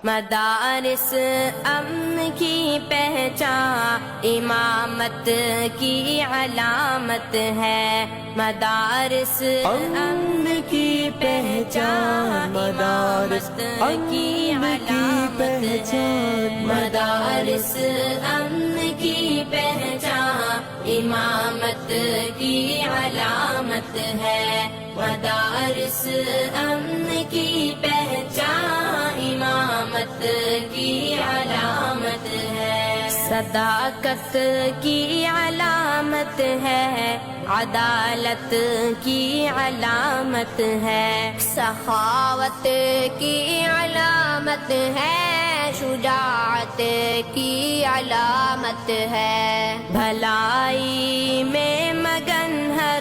مدارس امن کی پہچان امامت کی علامت ہے، مدارس امن کی پہچان امامت کی علامت ہے، مدارس امن کی پہچان امامت کی علامت ہے، مدارس امن کی پہچان امامت کی علامت ہے، صداقت کی علامت ہے، عدالت کی علامت ہے، سخاوت کی علامت ہے، شجاعت کی علامت ہے، بھلائی میں مگن ہر